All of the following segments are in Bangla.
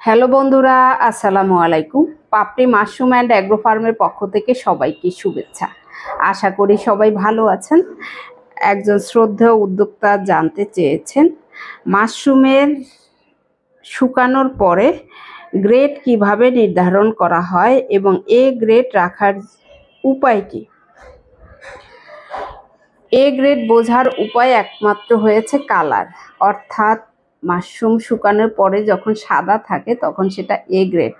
হ্যালো বন্ধুরা, আসসালামু আলাইকুম। পাপড়ি মাশরুম অ্যান্ড অ্যাগ্রো ফার্মের পক্ষ থেকে সবাইকে শুভেচ্ছা। আশা করি সবাই ভালো আছেন। একজন শ্রদ্ধেয় উদ্যোক্তা জানতে চেয়েছেন মাশরুমের শুকানোর পরে গ্রেড কিভাবে নির্ধারণ করা হয় এবং এ গ্রেড রাখার উপায় কী। এ গ্রেড বোঝার উপায় একমাত্র হয়েছে কালার, অর্থাৎ মাশরুম শুকানোর পরে যখন সাদা থাকে তখন সেটা এ গ্রেড,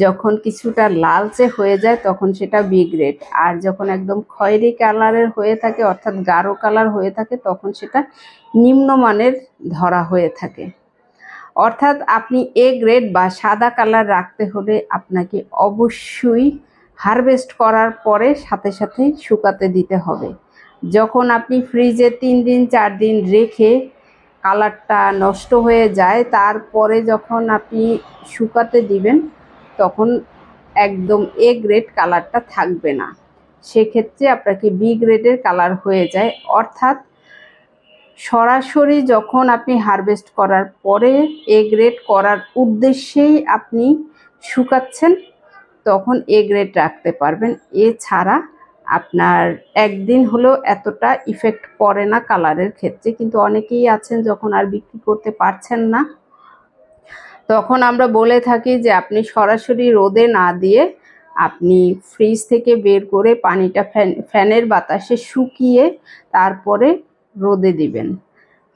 যখন কিছুটা লালচে হয়ে যায় তখন সেটা বি গ্রেড, আর যখন একদম খয়েরি কালারের হয়ে থাকে অর্থাৎ গাঢ় কালার হয়ে থাকে তখন সেটা নিম্নমানের ধরা হয়ে থাকে। অর্থাৎ আপনি এ গ্রেড বা সাদা কালার রাখতে হলে আপনাকে অবশ্যই হারভেস্ট করার পরে সাথে সাথে শুকাতে দিতে হবে। যখন আপনি ফ্রিজে 3 দিন 4 দিন রেখে কালারটা নষ্ট হয়ে যায়, তারপরে যখন আপনি শুকাতে দিবেন তখন একদম এ গ্রেড কালারটা থাকবে না, সেক্ষেত্রে আপনাকে বি গ্রেডের কালার হয়ে যায়। অর্থাৎ সরাসরি যখন আপনি হারভেস্ট করার পরে এ গ্রেড করার উদ্দেশ্যেই আপনি শুকাচ্ছেন তখন এ গ্রেড রাখতে পারবেন। এছাড়া আপনার একদিন হলেও এতটা ইফেক্ট পড়ে না কালারের ক্ষেত্রে, কিন্তু অনেকেই আছেন যখন আর বিক্রি করতে পারছেন না তখন আমরা বলে থাকি যে আপনি সরাসরি রোদে না দিয়ে আপনি ফ্রিজ থেকে বের করে পানিটা ফ্যানের বাতাসে শুকিয়ে তারপরে রোদে দিবেন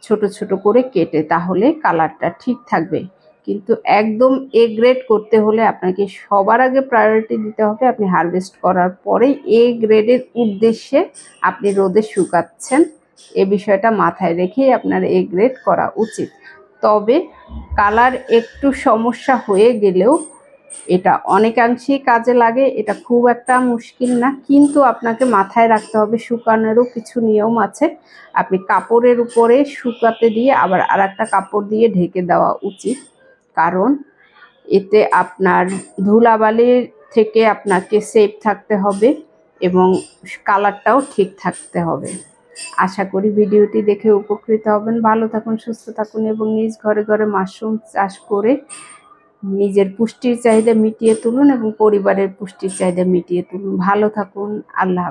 ছোট ছোট করে কেটে, তাহলে কালারটা ঠিক থাকবে। কিন্তু একদম এ গ্রেড করতে হলে আপনাকে সবার আগে প্রায়োরিটি দিতে হবে আপনি হারভেস্ট করার পরেই এ গ্রেডের উদ্দেশ্যে আপনি রোদে শুকাচ্ছেন, এ বিষয়টা মাথায় রেখেই আপনার এ গ্রেড করা উচিত। তবে কালার একটু সমস্যা হয়ে গেলেও এটা অনেকাংশেই কাজে লাগে, এটা খুব একটা মুশকিল না, কিন্তু আপনাকে মাথায় রাখতে হবে শুকানোরও কিছু নিয়ম আছে। আপনি কাপড়ের উপরে শুকাতে দিয়ে আবার আরেকটা কাপড় দিয়ে ঢেকে দেওয়া উচিত, কারণ এতে আপনার ধুলাবালির থেকে আপনাকে সেফ থাকতে হবে এবং কালারটাও ঠিক থাকতে হবে। আশা করি ভিডিওটি দেখে উপকৃত হবেন। ভালো থাকুন, সুস্থ থাকুন এবং নিজ ঘরে ঘরে মাশরুম চাষ করে নিজের পুষ্টির চাহিদা মিটিয়ে তুলুন এবং পরিবারের পুষ্টির চাহিদা মিটিয়ে তুলুন। ভালো থাকুন। আল্লাহ হাফেজ।